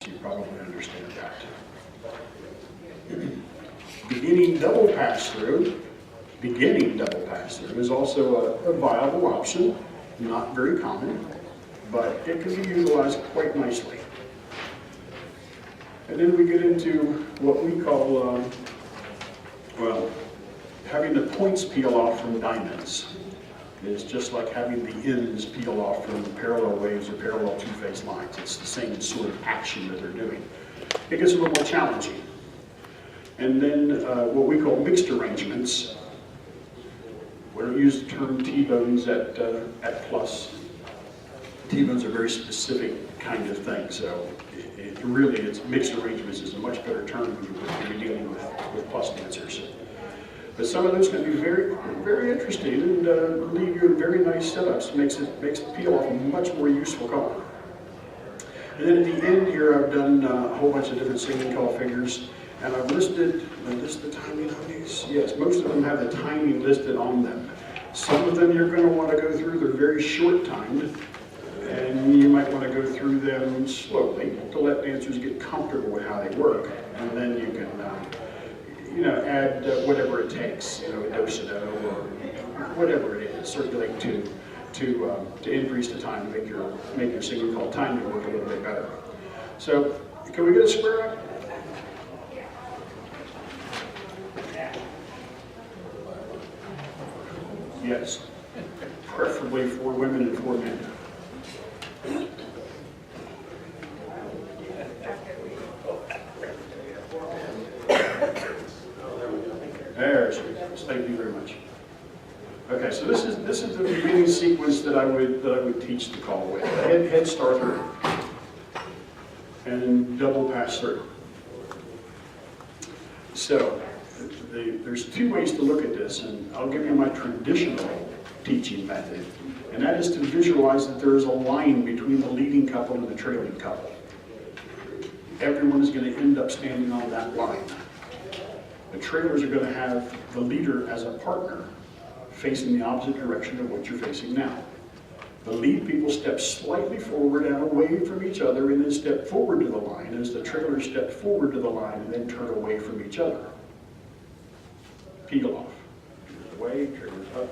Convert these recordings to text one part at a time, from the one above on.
you probably understand that. Beginning double pass-through is also a viable option, not very common, but it can be utilized quite nicely. And then we get into what we call, having the points peel off from diamonds. It's just like having the ends peel off from parallel waves or parallel two-phase lines. It's the same sort of action that they're doing. It gets a little more challenging. And then what we call mixed arrangements. We don't use the term T-bones at plus. T-bones are very specific kind of thing, so it's mixed arrangements is a much better term when you're dealing with plus dancers. But some of those can be very, very interesting and leave you in very nice setups. Makes the peel-off a much more useful call. And then at the end here, I've done a whole bunch of different singing call figures, and I've listed the timing on these. Yes, most of them have the timing listed on them. Some of them you're going to want to go through. They're very short timed, and you might want to go through them slowly to let dancers get comfortable with how they work, and then you can. Add whatever it takes, a do-si-do or whatever it is, circulate to increase the time to make your singing call timing work a little bit better. So, can we get a square up? Yes, preferably 4 women and 4 men. Thank you very much. Okay, so this is the beginning sequence that I would teach the call with. Head start through, and double pass through. So there's 2 ways to look at this, and I'll give you my traditional teaching method, and that is to visualize that there is a line between the leading couple and the trailing couple. Everyone is going to end up standing on that line. The trailers are going to have the leader as a partner facing the opposite direction of what you're facing now. The lead people step slightly forward and away from each other and then step forward to the line as the trailers step forward to the line and then turn away from each other. Peel off. Trailers away, trailers up,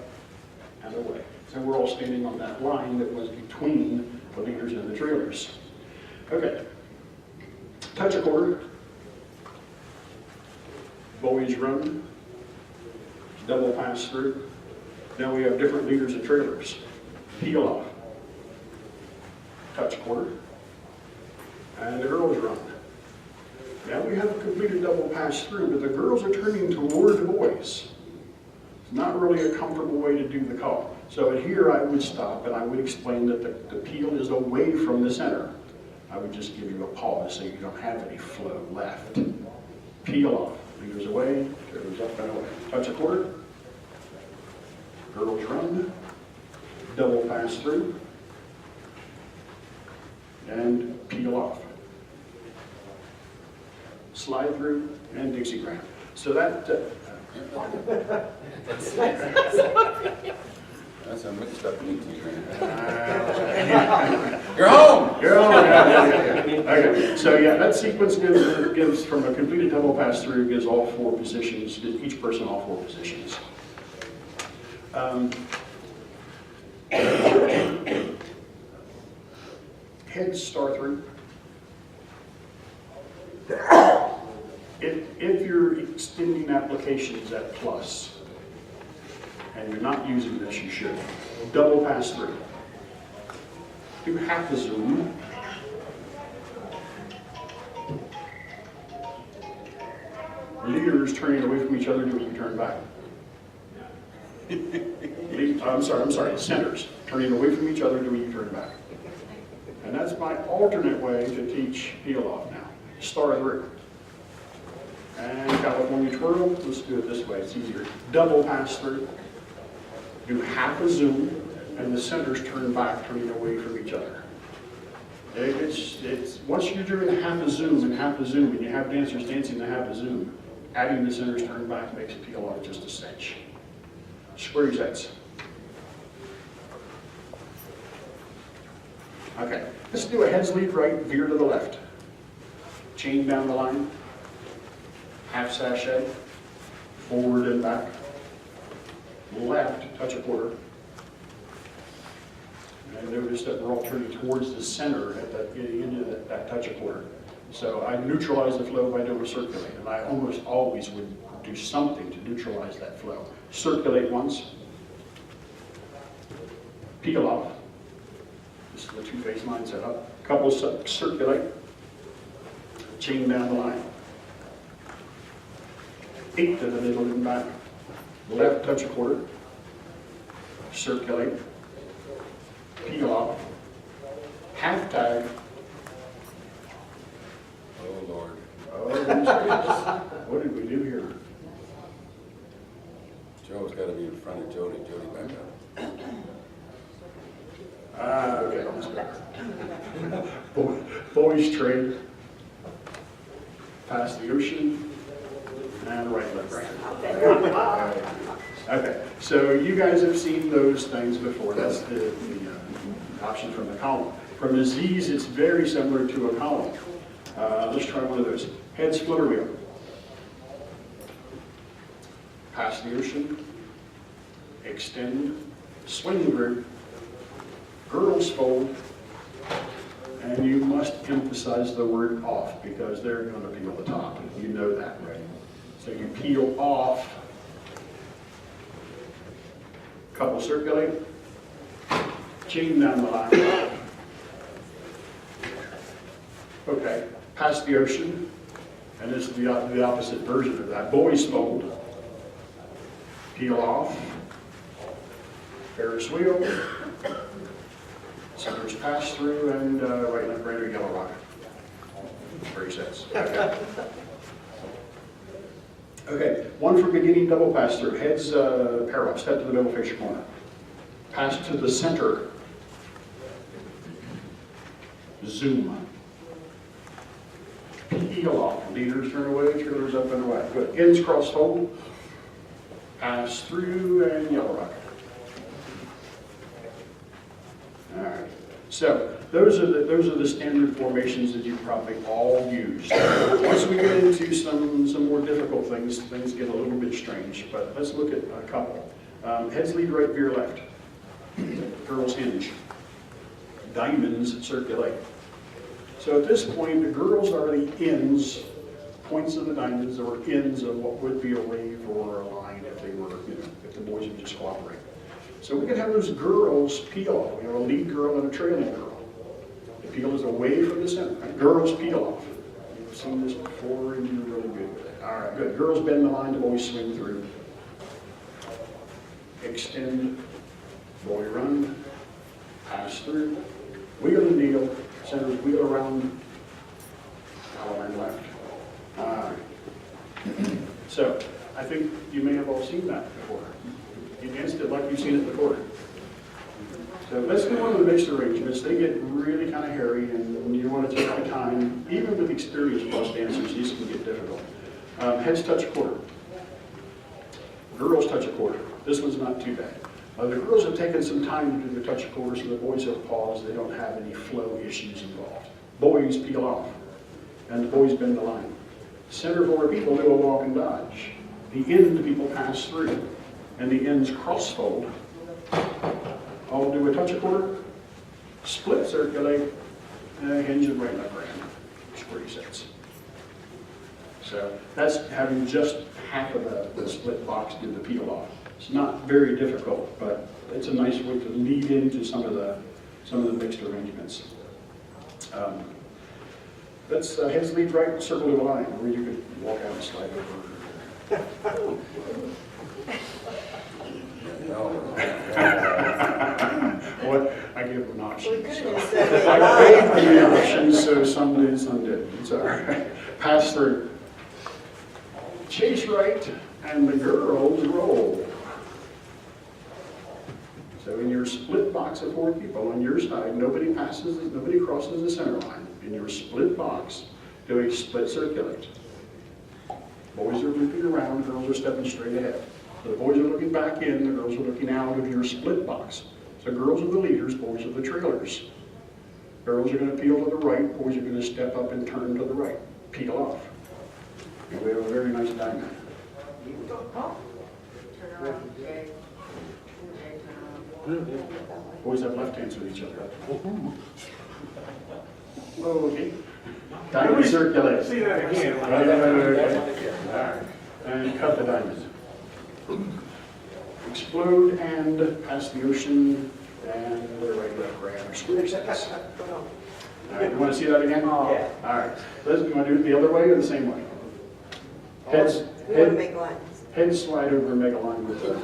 and away. So we're all standing on that line that was between the leaders and the trailers. Okay. Touch a quarter. Boys run, double pass through. Now we have different leaders and trailers. Peel off, touch quarter, and the girls run. Now we have a completed double pass through, but the girls are turning toward the boys. It's not really a comfortable way to do the call. So here I would stop and I would explain that the peel is away from the center. I would just give you a pause so you don't have any flow left. Peel off. Leaders away, trailers up and away. Touch a quarter. Girls run. Double pass through. And peel off. Slide through and Dixie Graham. So that... That's a mixed up Dixie Graham. You're home! You're home, yeah. Okay, so that sequence gives from a completed double pass through, gives all 4 positions, each person all 4 positions. Heads star through. If you're extending applications at plus, and you're not using this, you should. Double pass through. Do half a zoom. Leaders turning away from each other, do you turn back? I'm sorry, centers turning away from each other, do you turn back? And that's my alternate way to teach peel off now. Star through. And California twirl, let's do it this way, it's easier. Double pass through. Do half a zoom, and the centers turn back, turning away from each other. It's once you're doing half a zoom, and you have dancers dancing the half a zoom, adding the centers turn back makes it peel off just a cinch. Square sets. Okay, let's do a heads lead right, veer to the left. chain down the line, half sashay, forward and back, left, touch a quarter. And notice that we're all turning towards the center at that, getting into that touch a quarter. So I neutralize the flow by doing a circulate, and I almost always would do something to neutralize that flow. Circulate once, peel off. This is the two-phase line setup. Couple circulate, chain down the line. 8 to the middle and back. Left touch a quarter, circulate, peel off, half tag. Oh, Lord. Oh, goodness. What did we do here? Joe's got to be in front of Jody. Jody back up. Okay, that's better. Boys trade, past the ocean, and right left right. Okay, so you guys have seen those things before. That's the option from the column. From the Z's, it's very similar to a column. Let's try one of those. Heads flutter wheel. Pass the ocean, extend, swing through, girdles fold, and you must emphasize the word off because they're going to peel the top. You know that, right? So you peel off, couple circulate, chain down the line. Okay, pass the ocean, and this is the opposite version of that. Boys fold, peel off, Ferris wheel, centers pass through, and right left right or yellow rock. 3 sets. Okay. Okay, one for beginning double pass through. Heads parallel, step to the middle, face your corner. Pass to the center. Zoom. Peel off. Leaders turn away, trailers up and away. Good. Ends cross fold. Pass through and yellow rock. All right. So those are the standard formations that you probably all use. Once we get into some more difficult things get a little bit strange. But let's look at a couple. Heads lead right, veer left. Girls hinge. Diamonds circulate. So at this point, the girls are the ends, points of the diamonds, or ends of what would be a wave or a line if they were, if the boys would just cooperate. So we could have those girls peel. We have a lead girl and a trailing girl. The peel is away from the center. Right? Girls peel off. You've seen this before and you're really good with it. All right, good. Girls bend the line, the boys swing through. Extend, boy run, pass through, wheel and kneel, centers wheel around, collar and left. All right. So I think you may have all seen that before. You danced it like you've seen it before. So let's do one of the mixed arrangements. They get really kind of hairy, and you want to take your time. Even with experienced bus dancers, these can get difficult. Heads touch a quarter. Girls touch a quarter. This one's not too bad. The girls have taken some time to do the touch a quarter, so the boys have paused. They don't have any flow issues involved. Boys peel off, and the boys bend the line. Center forward people do a walk and dodge. The end people pass through, and the ends cross fold. I'll do a touch a quarter, split circulate, hinge and right left hand. 3 sets. So that's having just half of the split box do the peel off. It's not very difficult, but it's a nice way to lead into some of the mixed arrangements. Let's heads lead right, circle to the line, or you could walk out and slide over. What? I give them an option. I gave them the option, so some did, some didn't. It's all right. Pass through. Chase right, and the girls roll. So in your split box of 4 people on your side, nobody crosses the center line. In your split box, do a split circulate. Boys are looping around, girls are stepping straight ahead. So the boys are looking back in, the girls are looking out of your split box. So girls are the leaders, boys are the trailers. Girls are going to peel to the right, boys are going to step up and turn to the right. peel off. And we have a very nice diamond. Turn around, Jay. Jay, turn around. Boys have left hands with each other. Okay. Diamond circulate. See that again. Right. All right. And cut the diamond. Explode and pass the ocean and the regular grab or square sets. All right, you want to see that again? Yeah. All right. Liz, you want to do it the other way or the same way? Heads, We want to make lines. head slide over and make a line with the...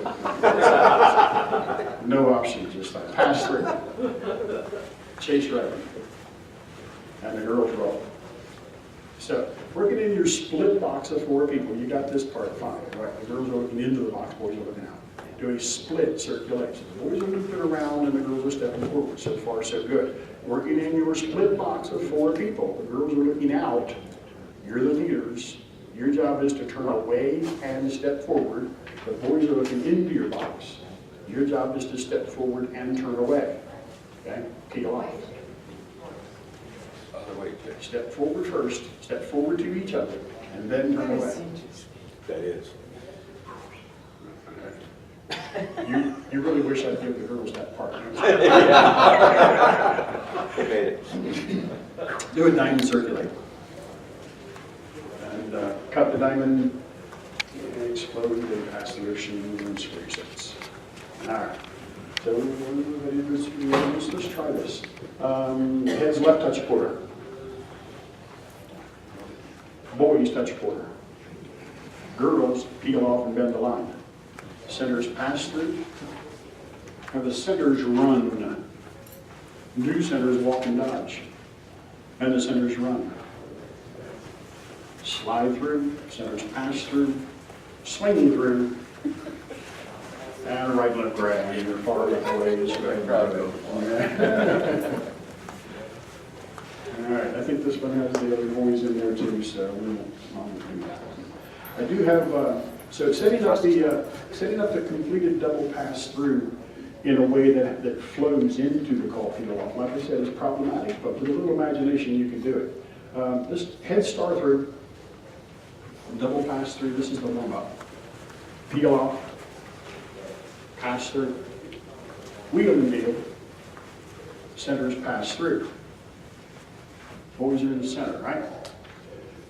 No options, just like pass through. Chase right. And the girls roll. So, working in your split box of 4 people, you got this part fine, right? The girls are looking into the box, boys are looking out. Do a split circulation. The boys are looping around and the girls are stepping forward. So far, so good. Working in your split box of 4 people, the girls are looking out. You're the leaders. Your job is to turn away and step forward. The boys are looking into your box. Your job is to step forward and turn away. Okay? Peel off. Other way, Jay. Step forward first, step forward to each other, and then turn away. That is. You really wish I'd give the girls that part. They made it. Do a diamond circulate. And cut the diamond, and explode, and pass the ocean, and square sets. All right. So let's try this. Heads left touch quarter. Boys touch quarter. Girls peel off and bend the line. Centers pass through. Have the centers run. New centers walk and dodge. And the centers run. Slide through. Centers pass through. Swing through. And right left grab. Your far left way is right. All right, I think this one has the other boys in there too, so we won't do that one. I do have, so setting up the completed double pass through in a way that flows into the call field off, like I said, is problematic, but with a little imagination you can do it. This head star through, double pass through, this is the warm up. Peel off, pass through, wheel and deal, centers pass through. Boys are in the center, right?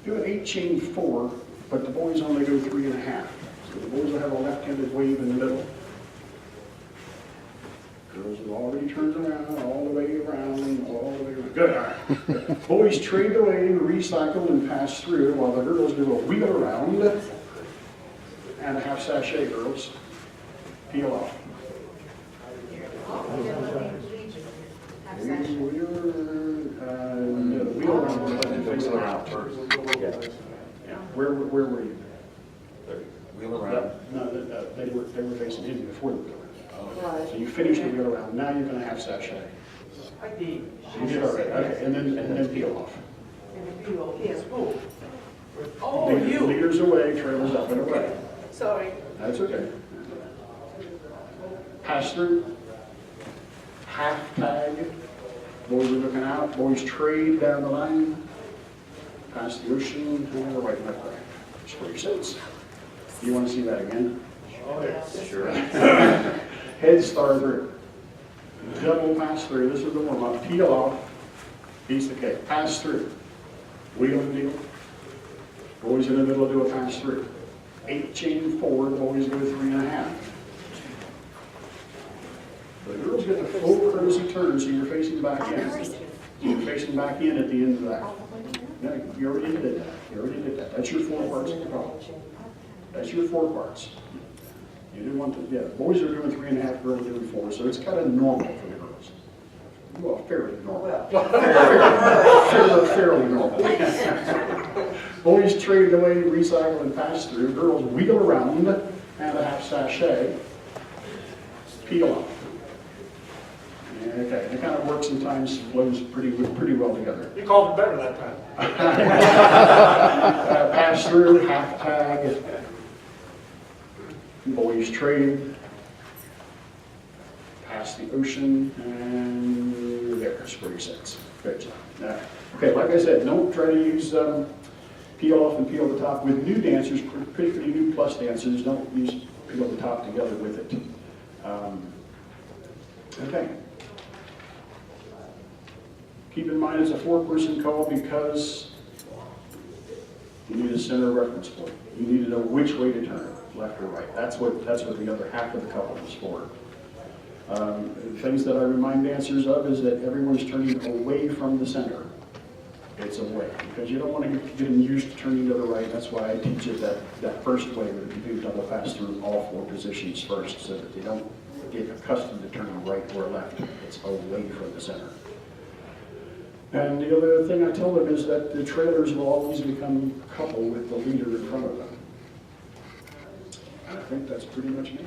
Do an 8-chain 4, but the boys only go 3.5. So the boys will have a left-handed wave in the middle. Girls have already turned around, all the way around, all the way around. Good, all right. Boys trade away, recycle, and pass through, while the girls do a wheel around and a half sachet, girls. Peel off. Wheel around first. Yeah. Where were you? Wheel around. No, they were facing in before the wheel around. Right. So you finished the wheel around. Now you're going to have sachet. I did. You did already. Okay, and then peel off. Yes. Oh, you. Leaders away, trailers up and away. Sorry. That's okay. Pass through. Half tag. Boys are looking out. Boys trade down the line. Pass the ocean. And right and left. Square sets. You want to see that again? Oh, yes. Sure. Head star through. Double pass through. This is the warm up. Peel off. Piece of cake. Pass through. Wheel and deal. Boys in the middle do a pass through. 8-chain 4. The boys go 3.5. The girls get the full courtesy turn, so you're facing back in. You're facing back in at the end of that. No, you already did that. You already did that. That's your 4 parts of the problem. That's your 4 parts. You didn't want to, yeah, the boys are doing 3.5, girls are doing 4, so it's kind of normal for the girls. Well, fairly normal. Fairly normal. Boys trade away, recycle, and pass through. Girls wheel around and a half sachet. Peel off. Okay, it kind of works sometimes, flows pretty well together. You called it better that time. Pass through, half tag. Boys trade. Pass the ocean, and there, square sets. Good job. Okay, like I said, don't try to use peel off and peel the top. With new dancers, particularly new plus dancers, don't use peel the top together with it. Okay. Keep in mind it's a 4-person call because you need a center reference point. You need to know which way to turn, left or right. That's what the other half of the couple is for. Things that I remind dancers of is that everyone's turning away from the center. It's away, because you don't want to get them used to turning to the right. That's why I teach it that first way, where you do double pass through all 4 positions first, so that they don't get accustomed to turning right or left. It's away from the center. And the other thing I tell them is that the trailers will always become couple with the leader in front of them. And I think that's pretty much me.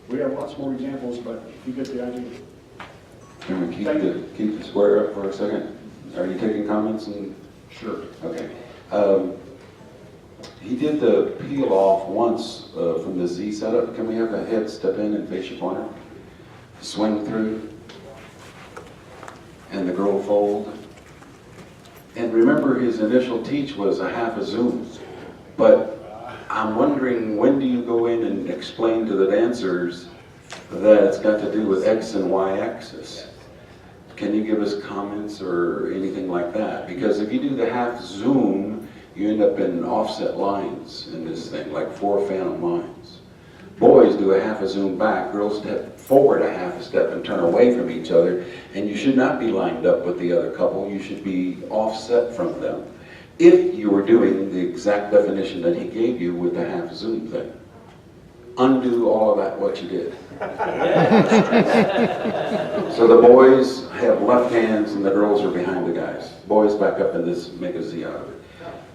We have lots more examples, but you get the idea. Can we keep the square up for a second? Are you taking comments? Sure. Okay. He did the peel off once from the Z setup. Can we have the head step in and face your pointer? Swing through. And the girl fold. And remember, his initial teach was a half a zoom. But I'm wondering, when do you go in and explain to the dancers that it's got to do with X and Y axis? Can you give us comments or anything like that? Because if you do the half zoom, you end up in offset lines in this thing, like 4 phantom lines. Boys do a half a zoom back, girls step forward a half a step and turn away from each other, and you should not be lined up with the other couple, you should be offset from them. If you were doing the exact definition that he gave you with the half zoom thing. Undo all of that, what you did. So the boys have left hands and the girls are behind the guys. Boys back up in this, make a Z out of it.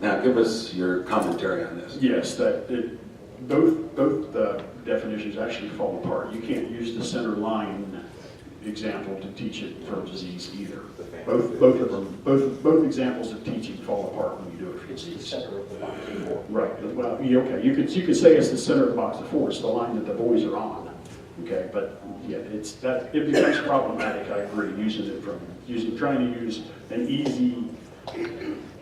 Now give us your commentary on this. Yes, both the definitions actually fall apart. You can't use the center line example to teach it from Z's either. Both examples of teaching fall apart when you do it from It's the Z's. center of the box before. Right. Well, okay. You could say it's the center of the box of 4. It's the line that the boys are on. Okay. But yeah, it becomes problematic. I agree. Trying to use an easy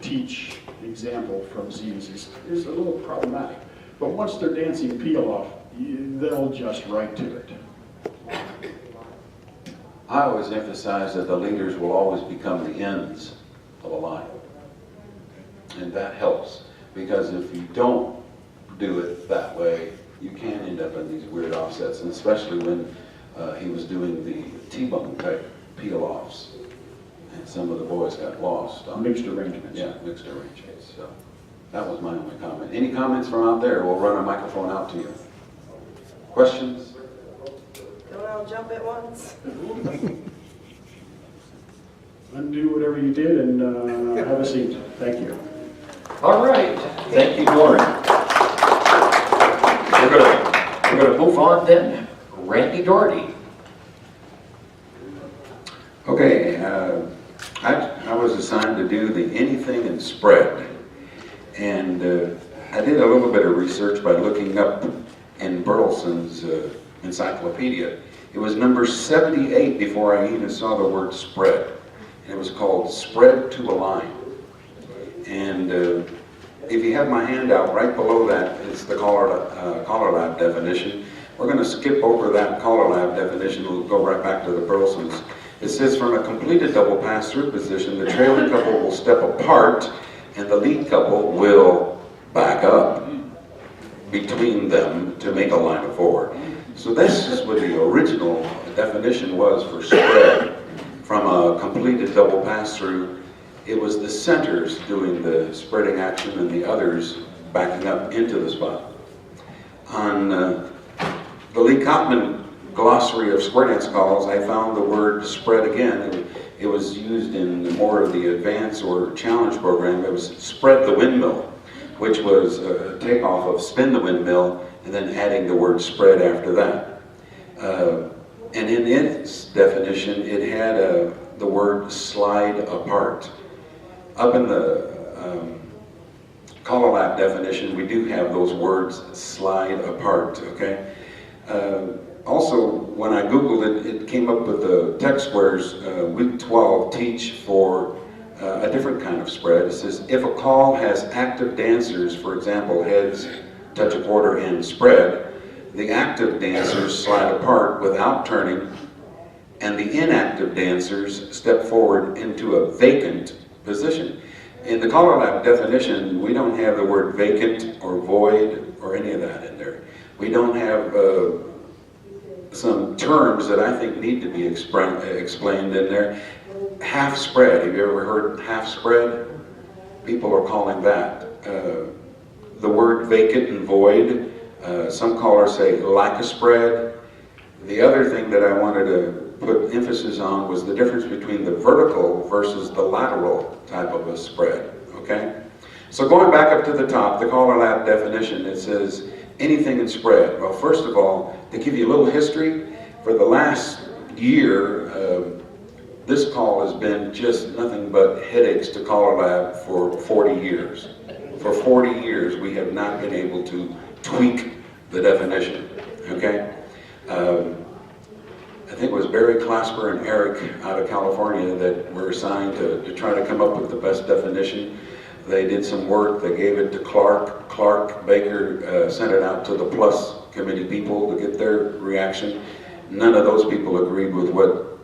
teach example from Z's is a little problematic. But once they're dancing peel off, they'll adjust right to it. I always emphasize that the leaders will always become the ends of a line. And that helps, because if you don't do it that way, you can end up in these weird offsets, and especially when he was doing the T-bone type peel-offs. And some of the boys got lost on Mixed arrangements. Yeah, mixed arrangements. So that was my only comment. Any comments from out there? We'll run a microphone out to you. Questions? Don't all jump at once. Undo whatever you did and have a seat. Thank you. All right, thank you, Doren. We're gonna move on then. Randy Dougherty. Okay, I was assigned to do the anything and spread. And I did a little bit of research by looking up in Burleson's encyclopedia. It was number 78 before I even saw the word spread. And it was called Spread to a Line. And if you have my handout, right below that is the CALLERLAB definition. We're going to skip over that CALLERLAB definition. We'll go right back to the Burlesons. It says, from a completed double pass-through position, the trailing couple will step apart and the lead couple will back up between them to make a line of 4. So this is what the original definition was for spread. From a completed double pass-through, it was the centers doing the spreading action and the others backing up into the spot. On the Lee Koppman glossary of square dance calls, I found the word spread again. It was used in more of the advance or challenge program. It was spread the windmill, which was a takeoff of spin the windmill and then adding the word spread after that. And in its definition, it had the word slide apart. Up in the CALLERLAB definition, we do have those words slide apart, okay? Also, when I Googled it, it came up with the tech squares week 12 teach for a different kind of spread. It says, if a call has active dancers, for example, heads, touch a quarter, and spread, the active dancers slide apart without turning, and the inactive dancers step forward into a vacant position. In the CALLERLAB definition, we don't have the word vacant or void or any of that in there. We don't have some terms that I think need to be explained in there. Half spread, have you ever heard half spread? People are calling that. The word vacant and void, some callers say like a spread. The other thing that I wanted to put emphasis on was the difference between the vertical versus the lateral type of a spread, okay? So going back up to the top, the CALLERLAB definition, it says anything in spread. Well, first of all, to give you a little history, for the last year, this call has been just nothing but headaches to CALLERLAB for 40 years. For 40 years, we have not been able to tweak the definition, okay? I think it was Barry Clasper and Eric out of California that were assigned to try to come up with the best definition. They did some work, they gave it to Clark. Clark Baker sent it out to the PLUS committee people to get their reaction. None of those people agreed with what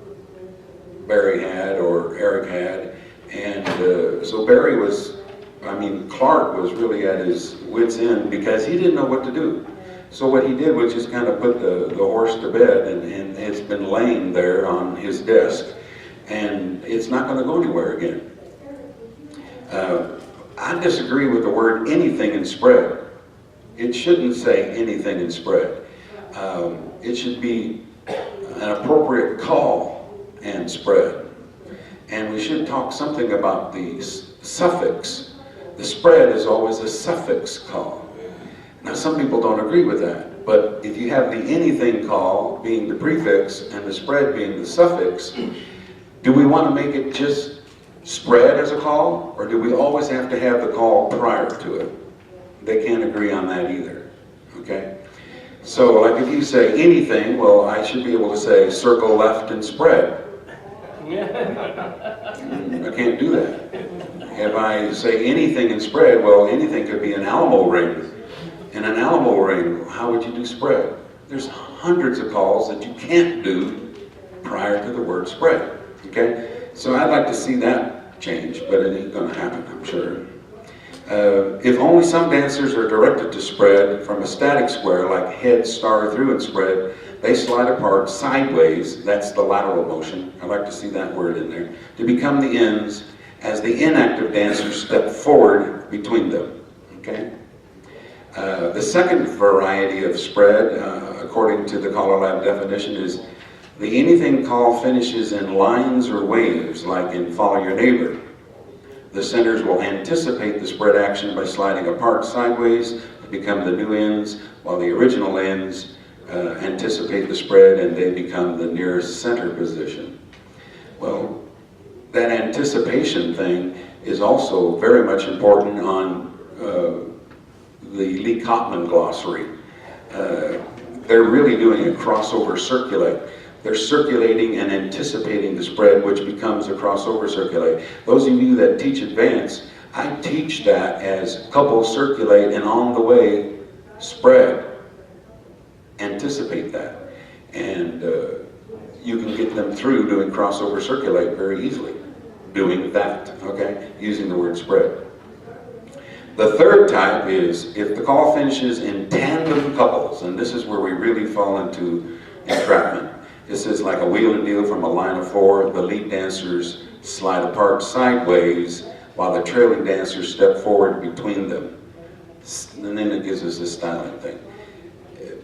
Barry had or Eric had. And so Barry was, Clark was really at his wit's end because he didn't know what to do. So what he did was just kind of put the horse to bed, and it's been laying there on his desk, and it's not going to go anywhere again. I disagree with the word anything in spread. It shouldn't say anything in spread. It should be an appropriate call and spread. And we should talk something about the suffix. The spread is always a suffix call. Now, some people don't agree with that, but if you have the anything call being the prefix and the spread being the suffix, do we want to make it just spread as a call, or do we always have to have the call prior to it? They can't agree on that either, okay? So, like if you say anything, well, I should be able to say circle left and spread. I can't do that. If I say anything and spread, well, anything could be an Alamo ring. In an Alamo ring, how would you do spread? There's hundreds of calls that you can't do prior to the word spread, okay? So I'd like to see that change, but it ain't gonna happen, I'm sure. If only some dancers are directed to spread from a static square, like head, star, through, and spread, they slide apart sideways, that's the lateral motion, I'd like to see that word in there, to become the ends as the inactive dancers step forward between them, okay? The second variety of spread, according to the CALLERLAB definition, is the anything call finishes in lines or waves, like in Follow Your Neighbor. The centers will anticipate the spread action by sliding apart sideways to become the new ends, while the original ends anticipate the spread and they become the nearest center position. Well, that anticipation thing is also very much important on the Lee Cotman glossary. They're really doing a crossover circulate. They're circulating and anticipating the spread, which becomes a crossover circulate. Those of you that teach advanced, I teach that as couple circulate and on the way spread. Anticipate that. And you can get them through doing crossover circulate very easily, doing that, okay, using the word spread. The third type is if the call finishes in tandem couples, and this is where we really fall into entrapment. This is like a wheel and deal from a line of four. The lead dancers slide apart sideways while the trailing dancers step forward between them. And then it gives us this styling thing.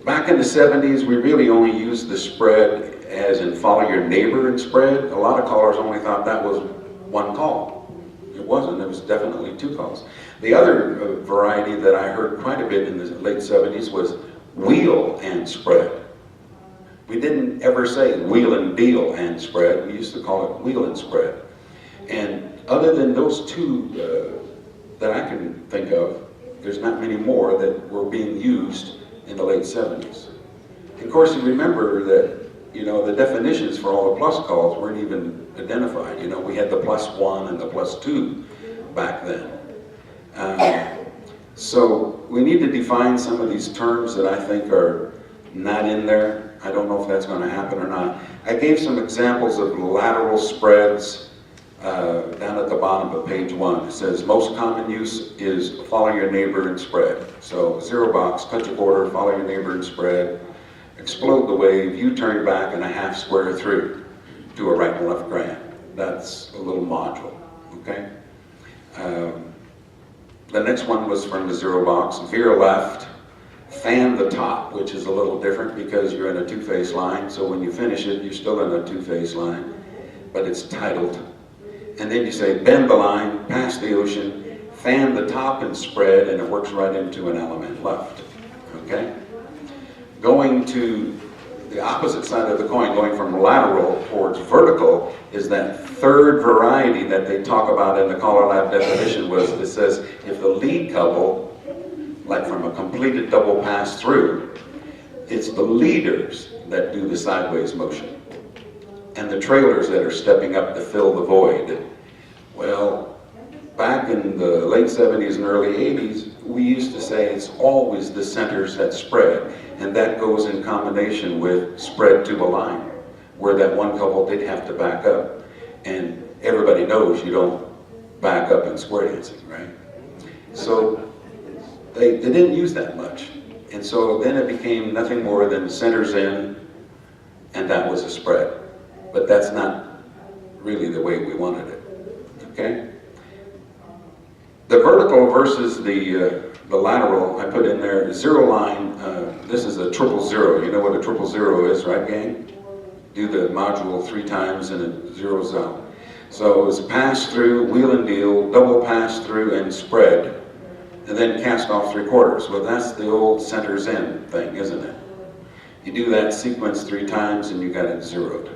Back in the 70s, we really only used the spread as in Follow Your Neighbor and spread. A lot of callers only thought that was one call. It wasn't, it was definitely two calls. The other variety that I heard quite a bit in the late 70s was wheel and spread. We didn't ever say wheel and deal and spread. We used to call it wheel and spread. And other than those two that I can think of, there's not many more that were being used in the late 70s. And of course, you remember that you know, the definitions for all the plus calls weren't even identified. You know, we had the +1 and the +2 back then. So we need to define some of these terms that I think are not in there. I don't know if that's going to happen or not. I gave some examples of lateral spreads down at the bottom of page 1. It says most common use is follow your neighbor and spread. So 0 box, touch a quarter, follow your neighbor and spread, explode the wave, U-turn back and a half square through, do a right and left grand. That's a little module, okay? The next one was from the 0 box, veer left, fan the top, which is a little different because you're in a two-phase line, so when you finish it, you're still in a two-phase line, but it's titled. And then you say bend the line, pass the ocean, fan the top and spread, and it works right into an element left, okay? Going to the opposite side of the coin, going from lateral towards vertical, is that third variety that they talk about in the CALLERLAB definition was, it says, if the lead couple, like from a completed double pass through, it's the leaders that do the sideways motion, and the trailers that are stepping up to fill the void. Well, back in the late 70s and early 80s, we used to say it's always the centers that spread, and that goes in combination with spread to the line, where that one couple did have to back up. And everybody knows you don't back up in square dancing, right? So they didn't use that much. And so then it became nothing more than centers in, and that was a spread. But that's not really the way we wanted it, okay? The vertical versus the lateral, I put in there, 0 line, this is a 000. You know what a 000 is, right, gang? Do the module 3 times and it zeroes out. So it's pass through, wheel and deal, double pass through and spread, and then cast off 3/4. Well, that's the old centers in thing, isn't it? You do that sequence 3 times and you got it zeroed,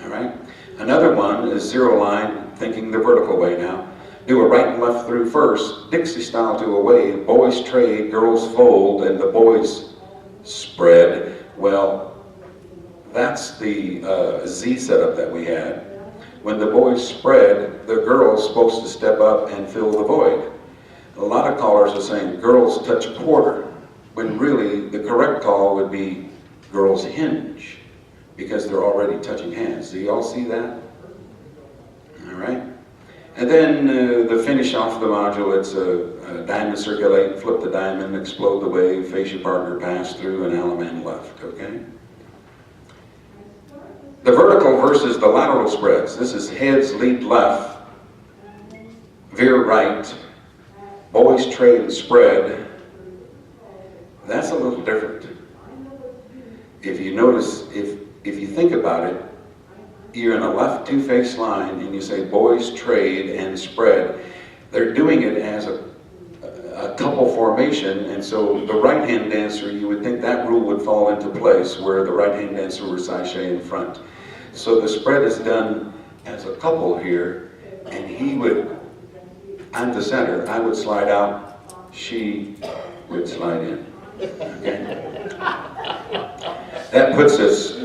all right? Another one is 0 line, thinking the vertical way now. Do a right and left through first, Dixie style to a wave, boys trade, girls fold, and the boys spread. Well, that's the Z setup that we had. When the boys spread, the girl's supposed to step up and fill the void. A lot of callers are saying girls touch a quarter, when really the correct call would be girls hinge, because they're already touching hands. Do you all see that? All right. And then the finish off the module, it's a diamond circulate, flip the diamond, explode the wave, face your partner, pass through, and element left, okay? The vertical versus the lateral spreads. This is heads lead left, veer right, boys trade and spread. That's a little different. If you notice, if you think about it, you're in a left two-face line and you say boys trade and spread. They're doing it as a couple formation, and so the right-hand dancer, you would think that rule would fall into place where the right-hand dancer would sashay in front. So the spread is done as a couple here, and he would, I'm the center, I would slide out, she would slide in, okay? That puts us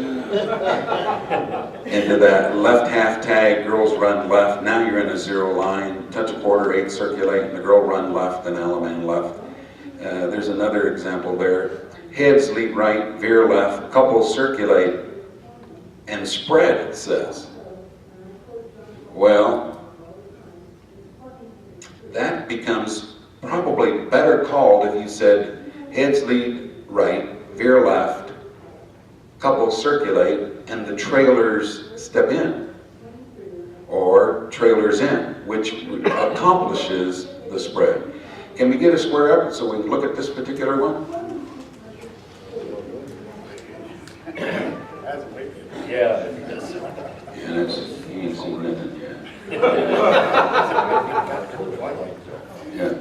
into that left half tag, girls run left. Now you're in a 0 line, touch a quarter, 8 circulate, and the girl run left and element left. There's another example there. Heads lead right, veer left, couple circulate, and spread, it says. Well, that becomes probably better called if you said heads lead right, veer left, couple circulate, and the trailers step in, or trailers in, which accomplishes the spread. Can we get a square up so we can look at this particular one? Yeah. Yeah, that's easy, nothing, yeah. Yeah.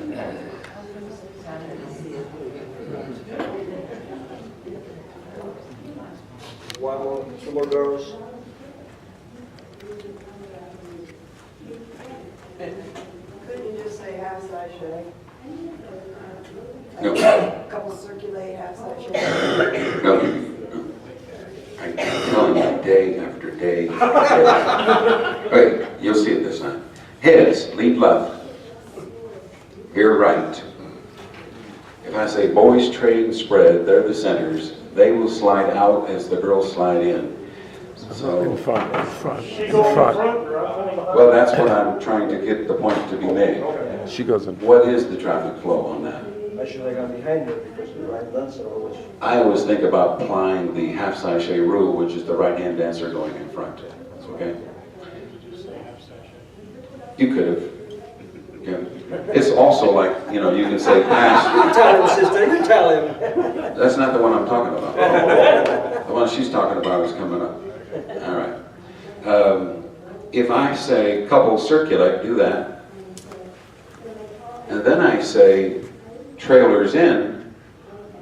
One more, 2 more girls. Couldn't you just say half sashay? No. Couple circulate, half sashay. No. I'm telling you, day after day. Wait, you'll see it this time. Heads, lead left. Veer right. If I say boys trade and spread, they're the centers. They will slide out as the girls slide in. So, In front, in front, She in go in front. front, or I'm in behind? well, that's what I'm trying to get the point to be made. She goes in. What is the traffic flow on that? Actually, they got behind her because the right dancer always. I always think about applying the half sachet rule, which is the right-hand dancer going in front. Okay? You could have. Yeah. It's also like, you know, you can say pass. Tell him, sister, you tell him. That's not the one I'm talking about. The one she's talking about is coming up. All right. If I say couple circulate, do that. And then I say trailers in,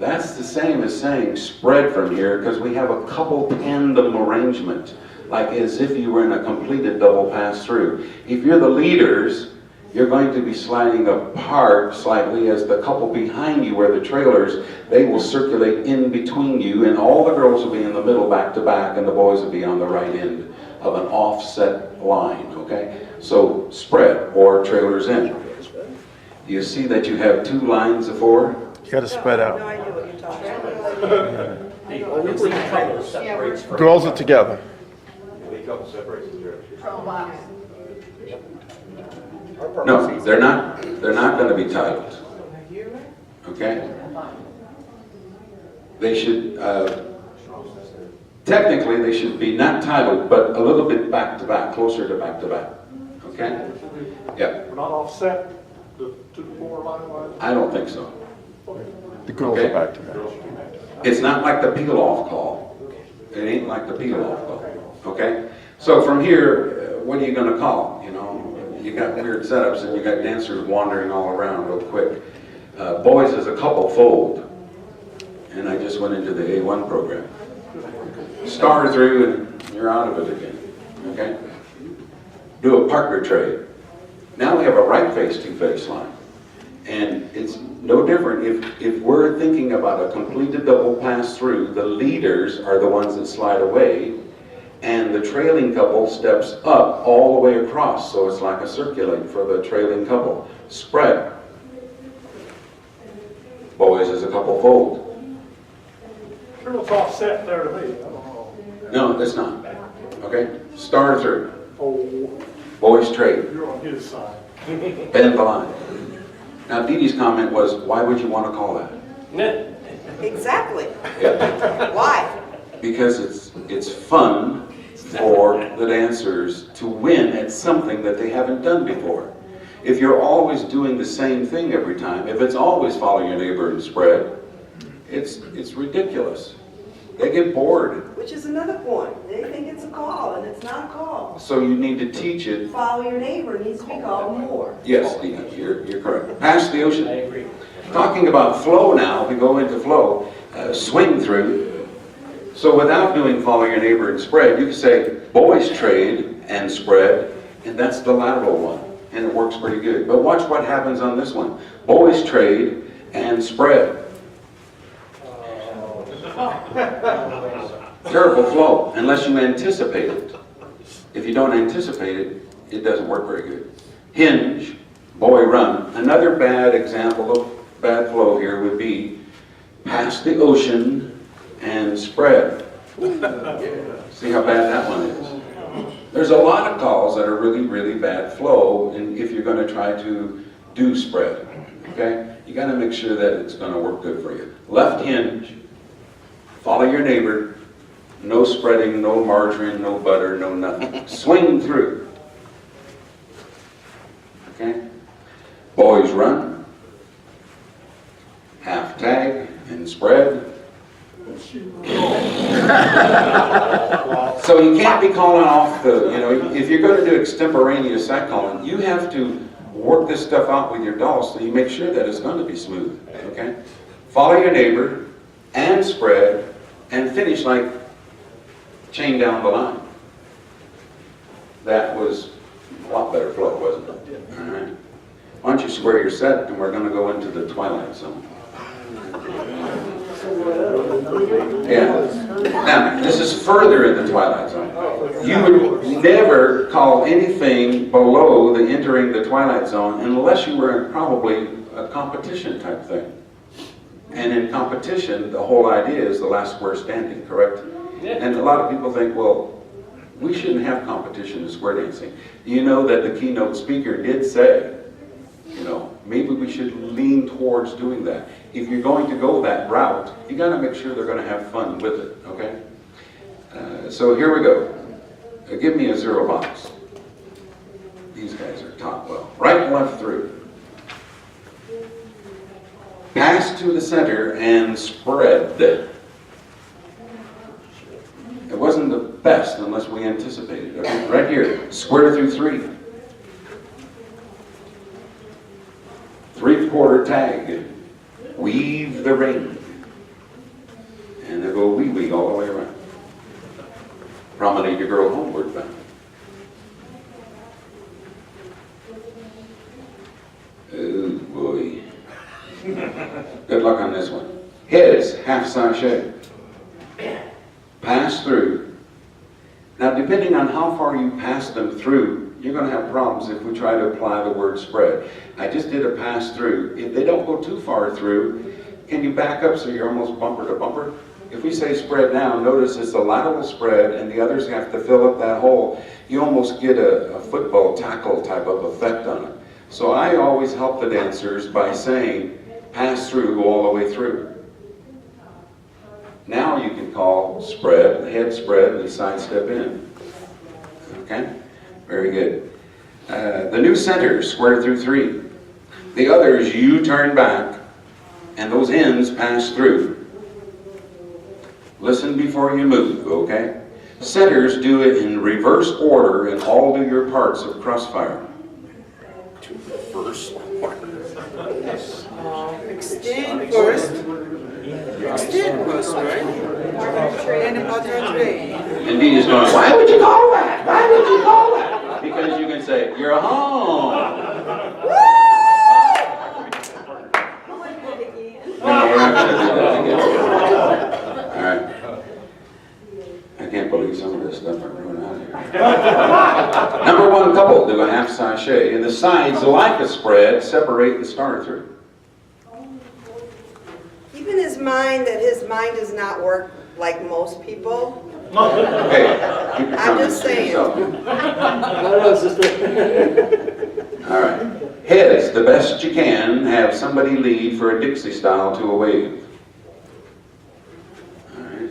that's the same as saying spread from here because we have a couple tandem arrangement, like as if you were in a completed double pass through. If you're the leaders, you're going to be sliding apart slightly as the couple behind you are the trailers. They will circulate in between you and all the girls will be in the middle back to back and the boys will be on the right end of an offset line, okay? So spread or trailers in. Do you see that you have two lines of four? You gotta spread No out. idea what you're talking about. The only couple separates from. Girls are together. The couple separates the church. No, they're not gonna be titled. Okay? They should, technically they should be not titled, but a little bit back to back, closer to back to back. Okay? Yeah, We're not offset the 2-4 line. I don't think so. The girls Okay. are back to back. It's not like the peel-off call. It ain't like the peel-off call. Okay? So from here, what are you gonna call? You know, you got weird setups and you got dancers wandering all around real quick. Boys as a couple fold. And I just went into the A1 program. Star through and you're out of it again. Okay? Do a partner trade. Now we have a right face, two face line. And it's no different if we're thinking about a completed double pass through, the leaders are the ones that slide away and the trailing couple steps up all the way across. So it's like a circulate for the trailing couple. Spread. Boys as a couple fold. Sure looks offset there to me. I don't know. No, it's not. Okay? Star through. Oh, Boys trade. you're on his side. Bend the line. Now Dee Dee's comment was, why would you want to call that? Exactly. Yeah. Why? Because it's fun for the dancers to win at something that they haven't done before. If you're always doing the same thing every time, if it's always follow your neighbor and spread, it's ridiculous. They get bored. Which is another point. They think it's a call, and it's not a call. So you need to teach it. Follow your neighbor needs to be called more. Yes, Dee Dee, you're correct. Past the ocean. I agree. Talking about flow now, we go into flow, swing through. So without doing follow your neighbor and spread, you can say boys trade and spread, and that's the lateral one, and it works pretty good. But watch what happens on this one. Boys trade and spread. Terrible flow, unless you anticipate it. If you don't anticipate it, it doesn't work very good. Hinge, boy run. Another bad example of bad flow here would be past the ocean and spread. See how bad that one is. There's a lot of calls that are really, really bad flow, and if you're going to try to do spread, okay? You got to make sure that it's going to work good for you. Left hinge, follow your neighbor, no spreading, no margarine, no butter, no nothing. Swing through. Okay? Boys run, half tag and spread. So you can't be calling off the, you know, if you're going to do extemporaneous side calling, you have to work this stuff out with your dolls so you make sure that it's going to be smooth, okay? Follow your neighbor and spread and finish like chain down the line. That was a lot better flow, wasn't it? All right. Why don't you square your set and we're going to go into the twilight zone. Yeah. Now, this is further in the twilight zone. You would never call anything below the entering the twilight zone unless you were in probably a competition type thing. And in competition, the whole idea is the last square standing, correct? And a lot of people think, well, we shouldn't have competition in square dancing. You know that the keynote speaker did say, you know, maybe we should lean towards doing that. If you're going to go that route, you got to make sure they're going to have fun with it, okay? So here we go. Give me a 0 box. These guys are taught well. Right and left through. Pass to the center and spread. It wasn't the best unless we anticipated. Okay? Right here, square through 3. 3/4 tag. Weave the ring. And they go wee-wee all the way around. Promenade your girl homeward bound. Oh boy. Good luck on this one. Heads, half sachet. Pass through. Now, depending on how far you pass them through, you're going to have problems if we try to apply the word spread. I just did a pass through. If they don't go too far through, can you back up so you're almost bumper to bumper? If we say spread now, notice it's a lateral spread and the others have to fill up that hole. You almost get a football tackle type of effect on it. So I always help the dancers by saying, pass through, go all the way through. Now you can call spread, head spread, and side step in. Okay? Very good. The new center, square through 3. The others, you turn back, and those ends pass through. Listen before you move, okay? Centers do it in reverse order and all do your parts of crossfire. Extend first. Extend first, right? And about And Dean is going, why would you call that? Why would you call that? Because you can say, you're home. No, we're not going to do that again. All right. I can't believe some of this stuff I'm doing out here. Number 1 couple do a half sachet. And the sides, like a spread, separate and star through. Keep in his mind that his mind does not work like most people. Hey, keep your I'm comments just to saying. yourself. No, sister. All right. Heads, the best you can, have somebody lead for a Dixie style to a wave. All right.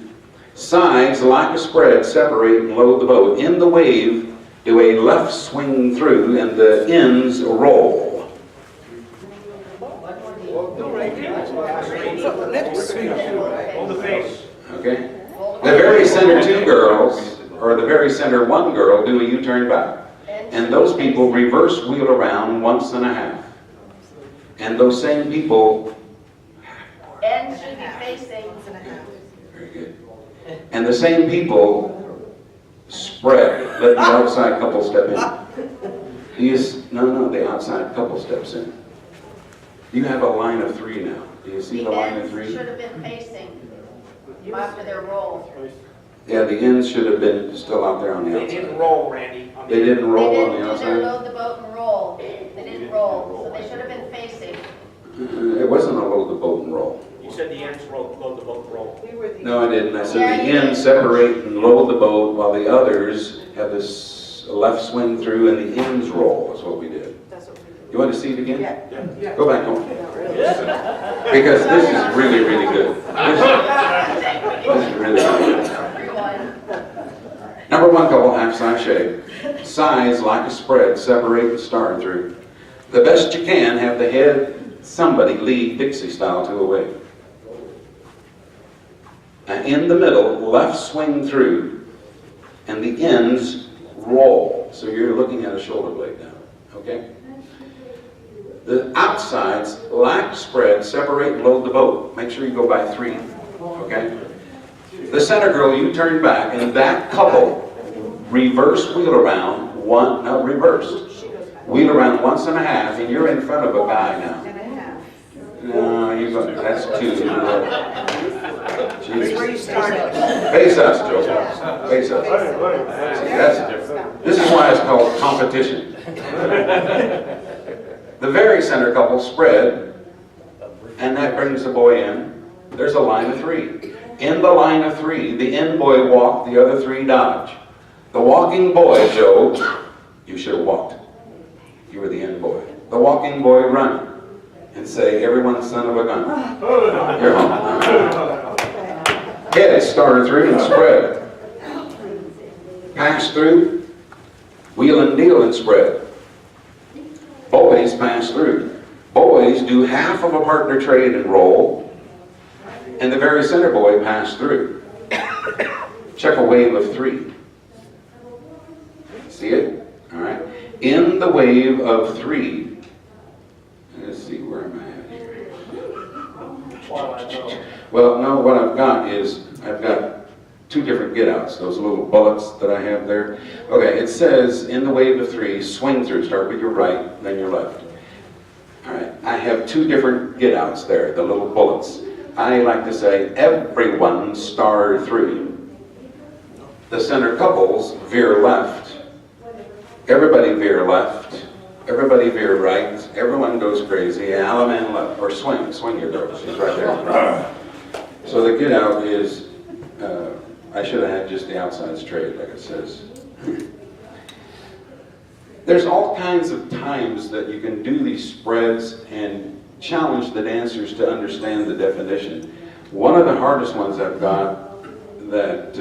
Sides, like a spread, separate and load the boat. In the wave, do a left swing through and the ends roll. Okay? The very center 2 girls, or the very center 1 girl, do a U-turn back. And those people reverse wheel around once and a half. And those same people... And should be facing. Very good. And the same people spread. Let the outside couple step in. No, the outside couple steps in. You have a line of 3 now. Do you see the line of 3? Should have been facing after their roll. Yeah, the ends should have been still out there on the outside. They didn't roll, Randy. They didn't roll They on the didn't do their outside? load the boat and roll. They didn't roll, so they should have been facing. It wasn't a load the boat and roll. You said the ends load the boat and roll. No, I didn't. I said the ends separate and load the boat while the others have this left swing through and the ends roll. That's what we did. You want to see it again? Yeah. Go back home. Because this is really, really good. This is really good. Number 1 couple, half sachet. Sides, like a spread, separate and star through. The best you can, have the head, somebody lead Dixie style to a wave. Now in the middle, left swing through, and the ends roll. So you're looking at a shoulder blade now, okay? The outsides, like spread, separate and load the boat. Make sure you go by 3, okay? The center girl, you turn back, and that couple reverse wheel around, reverse. Wheel around once and a half, and you're in front of a guy now. No, you got, that's 2. That's where you started. Face us, Joe. Face us. See, that's this is why it's called competition. The very center couple spread, and that brings the boy in. There's a line of 3. In the line of 3, the end boy walked, the other 3 dodge. The walking boy, Joe, you should have walked. You were the end boy. The walking boy run and say, everyone's son of a gun. You're home. Head, star 3 and spread. Pass through, wheel and deal and spread. Boys pass through. Boys do half of a partner trade and roll, and the very center boy pass through. Check a wave of 3. See it? All right. In the wave of 3, let's see, where am I at here? Well, no, what I've got is, I've got 2 different get-outs, those little bullets that I have there. Okay, it says, in the wave of 3, swing through, start with your right, then your left. All right, I have 2 different get-outs there, the little bullets. I like to say, everyone star through. The center couples veer left. Everybody veer left. Everybody veer right. Everyone goes crazy. Alaman left. Or swing. Swing your doors. She's right there. So the get out is, I should have had just the outside straight, like it says. There's all kinds of times that you can do these spreads and challenge the dancers to understand the definition. One of the hardest ones I've got that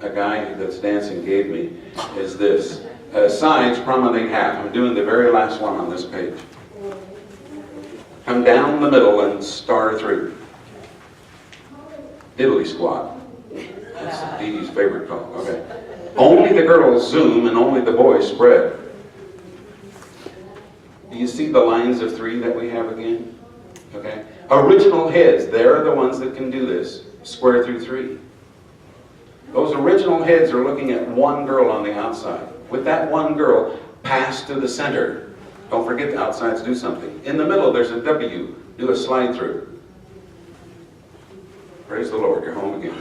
a guy that's dancing gave me is this. Sides promenade half. I'm doing the very last one on this page. Come down the middle and star through. Diddly squat. That's Dee Dee's favorite call. Okay. Only the girls zoom and only the boys spread. Do you see the lines of 3 that we have again? Okay. Original heads, they're the ones that can do this. Square through 3. Those original heads are looking at one girl on the outside. With that one girl, pass to the center. Don't forget the outsides do something. In the middle, there's a W. Do a slide through. Praise the Lord, you're home again.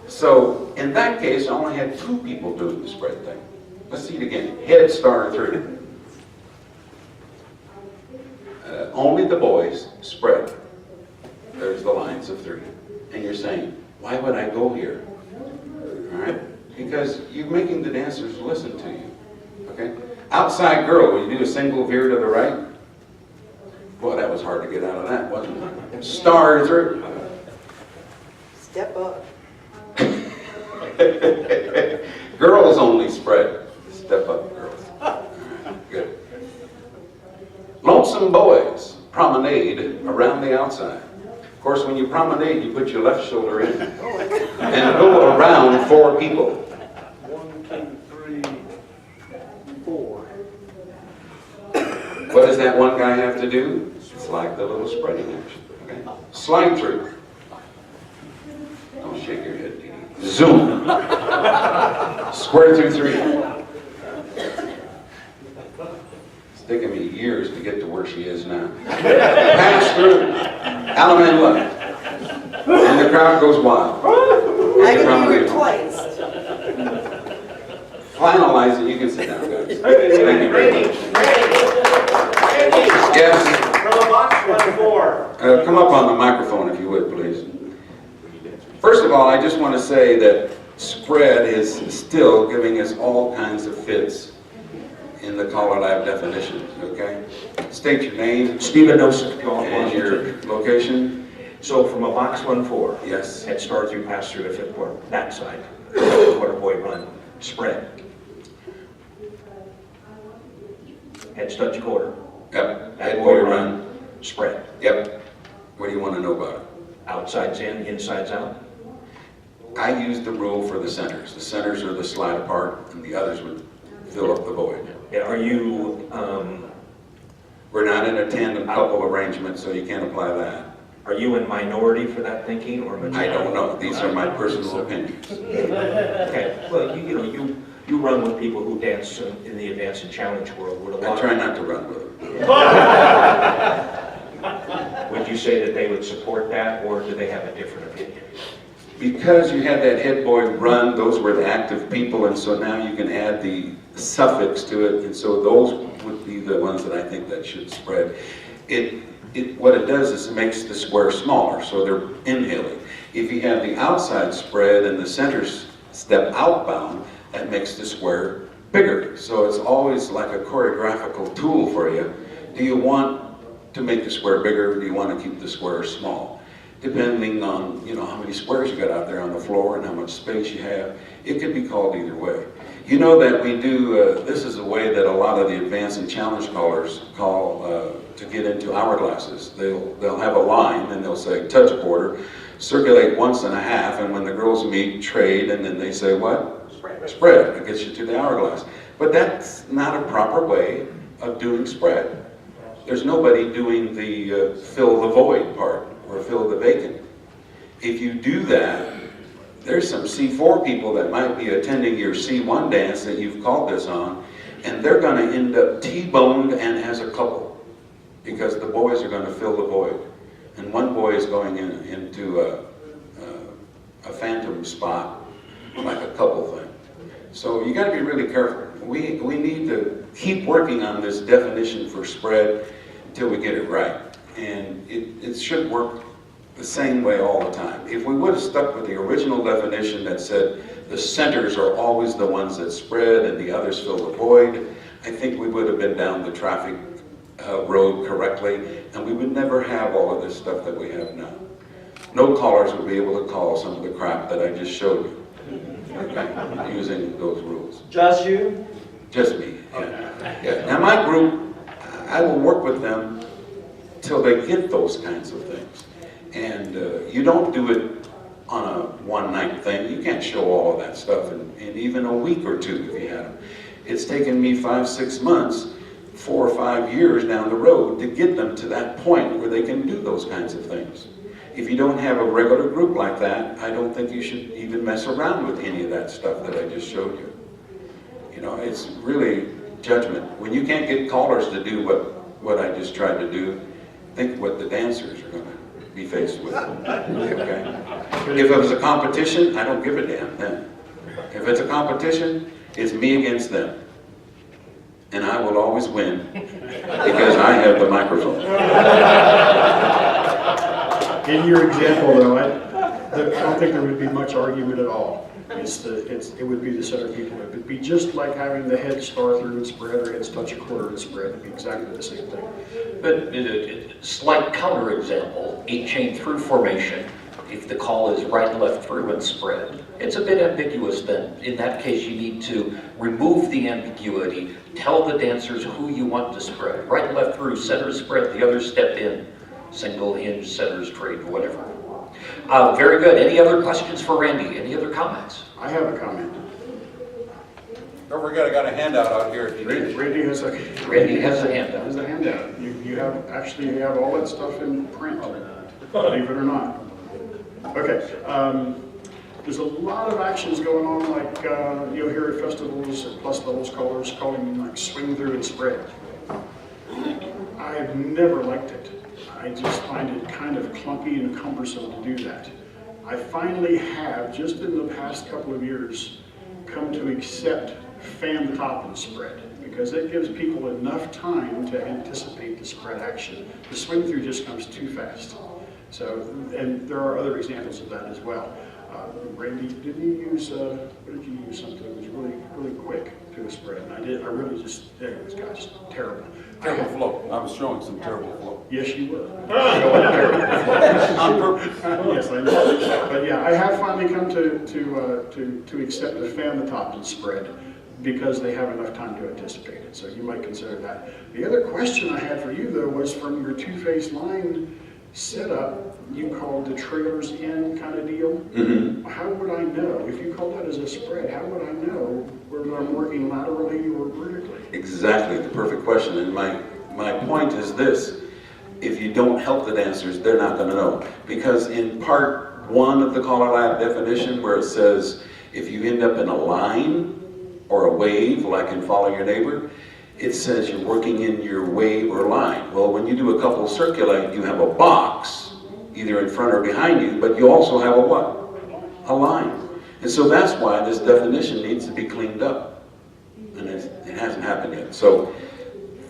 So, in that case, I only had 2 people doing the spread thing. Let's see it again. Head star through. Only the boys spread. There's the lines of 3. And you're saying, why would I go here? All right? Because you're making the dancers listen to you. Okay? Outside girl, will you do a single veer to the right? Boy, that was hard to get out of that, wasn't it? Star through. Step up. Girls only spread. Step up, girls. All right, good. Lonesome boys promenade around the outside. Of course, when you promenade, you put your left shoulder in and go around 4 people. 1, 2, 3, 4. What does that one guy have to do? It's like the little spreading action. Okay? Slide through. Don't shake your head, Dee Dee. Zoom. Square through 3. It's taken me years to get to where she is now. Pass through. Alaman left. And the crowd goes wild. I can be replaced. Finalize it. You can sit down, guys. Thank you very much. Yes. From a box 1-4. Come up on the microphone if you would, please. First of all, I just want to say that spread is still giving us all kinds of fits in the CALLERLAB definitions, okay? State your name Stephen Dosek. and your location. So from a box 1-4. Yes. Head start through, pass through the 5th quarter, that side. Quarter boy run, spread. Head touch quarter. Yep. Head boy run. Spread. Yep. What do you want to know about it? Outsides in, insides out. I use the rule for the centers. The centers are the slide apart, and the others would fill up the void. Are you, We're not in a tandem couple arrangement, so you can't apply that. are you in minority for that thinking or majority? I don't know. These are my personal opinions. Okay, well, you run with people who dance in the advance and challenge world. Where a I lot try of, not to run with them. say that they would support that, or do they have a different opinion? Because you had that head boy run, those were the active people, and so now you can add the suffix to it, and so those would be the ones that I think that should spread. What it does is it makes the square smaller, so they're inhaling. If you have the outside spread and the center step outbound, that makes the square bigger. So it's always like a choreographical tool for you. Do you want to make the square bigger, or do you want to keep the square small? Depending on, how many squares you got out there on the floor and how much space you have, it could be called either way. You know that we do, this is a way that a lot of the advanced and challenge callers call to get into hourglasses. They'll have a line and they'll say touch a quarter, circulate once and a half, and when the girls meet, trade, and then they say what? Spread. It gets you to the hourglass. But that's not a proper way of doing spread. There's nobody doing the fill the void part or fill the vacant. If you do that, there's some C4 people that might be attending your C1 dance that you've called this on, and they're going to end up T-boned and as a couple, because the boys are going to fill the void. And one boy is going into a phantom spot, like a couple thing. So you got to be really careful. We need to keep working on this definition for spread until we get it right. And it should work the same way all the time. If we would have stuck with the original definition that said the centers are always the ones that spread and the others fill the void, I think we would have been down the traffic road correctly, and we would never have all of this stuff that we have now. No callers would be able to call some of the crap that I just showed you, okay, using those rules. Just you? Just me. Yeah. Now my group, I will work with them till they get those kinds of things. And you don't do it on a one-night thing. You can't show all of that stuff in even a week or two if you had them. It's taken me 5-6 months, 4 or 5 years down the road to get them to that point where they can do those kinds of things. If you don't have a regular group like that, I don't think you should even mess around with any of that stuff that I just showed you. It's really judgment. When you can't get callers to do what I just tried to do, think what the dancers are going to be faced with. Okay? If it was a competition, I don't give a damn then. If it's a competition, it's me against them. And I will always win because I have the microphone. In your example, though, I don't think there would be much argument at all. It would be the center people. It would be just like having the head star through and spread or heads touch a quarter and spread. It'd be exactly the same thing. But slight counter example, 8-chain through formation, if the call is right, left, through, and spread, it's a bit ambiguous then. In that case, you need to remove the ambiguity, tell the dancers who you want to spread. Right, left, through, center, spread, the others step in. Single, hinge, centers, trade, whatever. Very good. Any other questions for Randy? Any other comments? I have a comment. Don't forget, I got a handout out here if you need it. Randy has a handout. There's a handout. You have all that stuff in print, believe it or not. Okay. There's a lot of actions going on, like here at festivals and plus levels callers calling like swing through and spread. I've never liked it. I just find it kind of clunky and cumbersome to do that. I finally have, just in the past couple of years, come to accept fan the top and spread, because it gives people enough time to anticipate the spread action. The swing through just comes too fast. So, and there are other examples of that as well. Randy, did you use, what did you use? Something that was really, really quick to a spread? And I really just, it was gosh, terrible. Terrible flow. I was showing some terrible flow. Yes, you were. On purpose. Yes, I know. But yeah, I have finally come to accept the fan the top and spread because they have enough time to anticipate it. So you might consider that. The other question I had for you though was from your two-phase line setup. You called the trailers in kind of deal. Mm-hmm. How would I know if you call that as a spread? How would I know whether I'm working laterally or vertically? Exactly, the perfect question. And my point is this: if you don't help the dancers, they're not going to know. Because in part 1 of the CALLERLAB definition, where it says if you end up in a line or a wave, like in Follow Your Neighbor, it says you're working in your wave or line. Well, when you do a couple circulate, you have a box, either in front or behind you, but you also have a what? A line. And so that's why this definition needs to be cleaned up. And it hasn't happened yet. So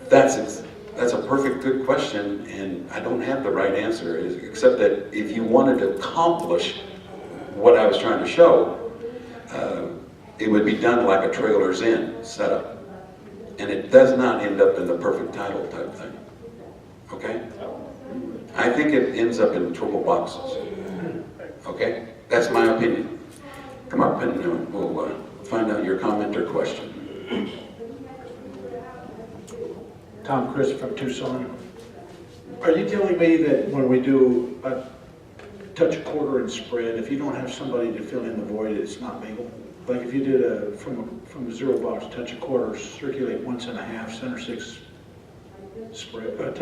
that's a perfect good question, and I don't have the right answer, except that if you wanted to accomplish what I was trying to show, it would be done like a trailer's in setup. And it does not end up in the perfect title type thing. Okay? I think it ends up in triple boxes. Okay? That's my opinion. Come up and we'll find out your comment or question. Tom Chris from Tucson. Are you telling me that when we do a touch, a quarter, and spread, if you don't have somebody to fill in the void, it's not legal? Like if you did from a zero box, touch a quarter, circulate 1.5, center 6 spread,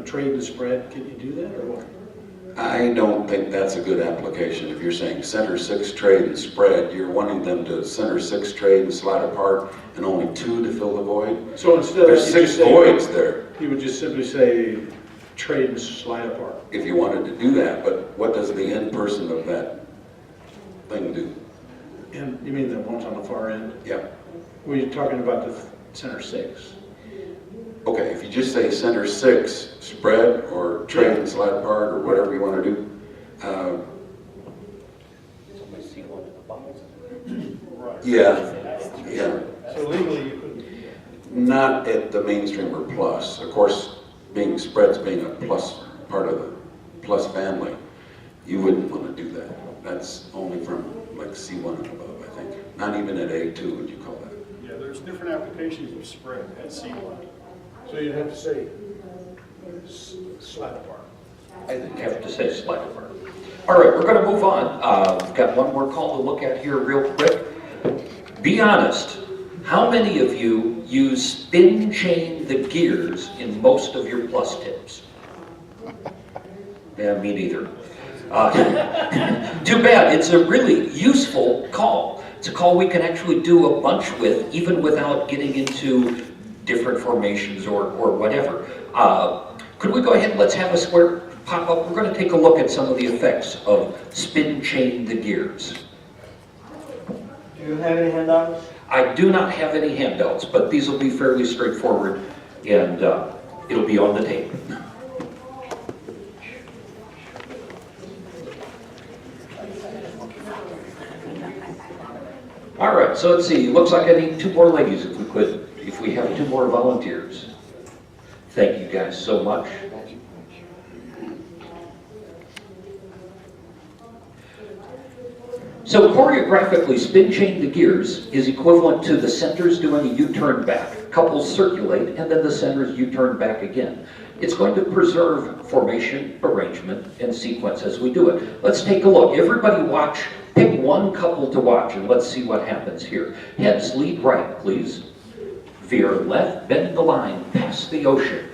trade the spread, can you do that or what? I don't think that's a good application. If you're saying center 6 trade and spread, you're wanting them to center 6 trade and slide apart and only 2 to fill the void. So instead there's 6 voids there. You would just simply say trade and slide apart. If you wanted to do that, but what does the end person of that thing do? And you mean the ones on the far end? Yeah. Were you talking about the center 6? Okay, if you just say center 6 spread or trade and slide apart or whatever you want to do, yeah. So legally, you couldn't. Not at the mainstream or plus. Of course, spreads being a plus part of the plus family, you wouldn't want to do that. That's only from like C1 and above, I think. Not even at A2 would you call that. Yeah, there's different applications of spread at C1. So you'd have to say slide apart. I think you have to say slide apart. All right, we're going to move on. We've got one more call to look at here real quick. Be honest. How many of you use spin chain the gears in most of your plus tips? Yeah, me neither. Too bad. It's a really useful call. It's a call we can actually do a bunch with, even without getting into different formations or whatever. Could we go ahead and let's have a square pop up? We're going to take a look at some of the effects of spin chain the gears. Do you have any handouts? I do not have any handouts, but these will be fairly straightforward, and it'll be on the tape. All right, so let's see. Looks like I need 2 more ladies if we have 2 more volunteers. Thank you guys so much. So choreographically, spin chain the gears is equivalent to the centers doing a U-turn back. Couples circulate, and then the centers U-turn back again. It's going to preserve formation, arrangement, and sequence as we do it. Let's take a look. Everybody watch. Pick one couple to watch, and let's see what happens here. Heads lead right, please. Veer left, bend the line, past the ocean.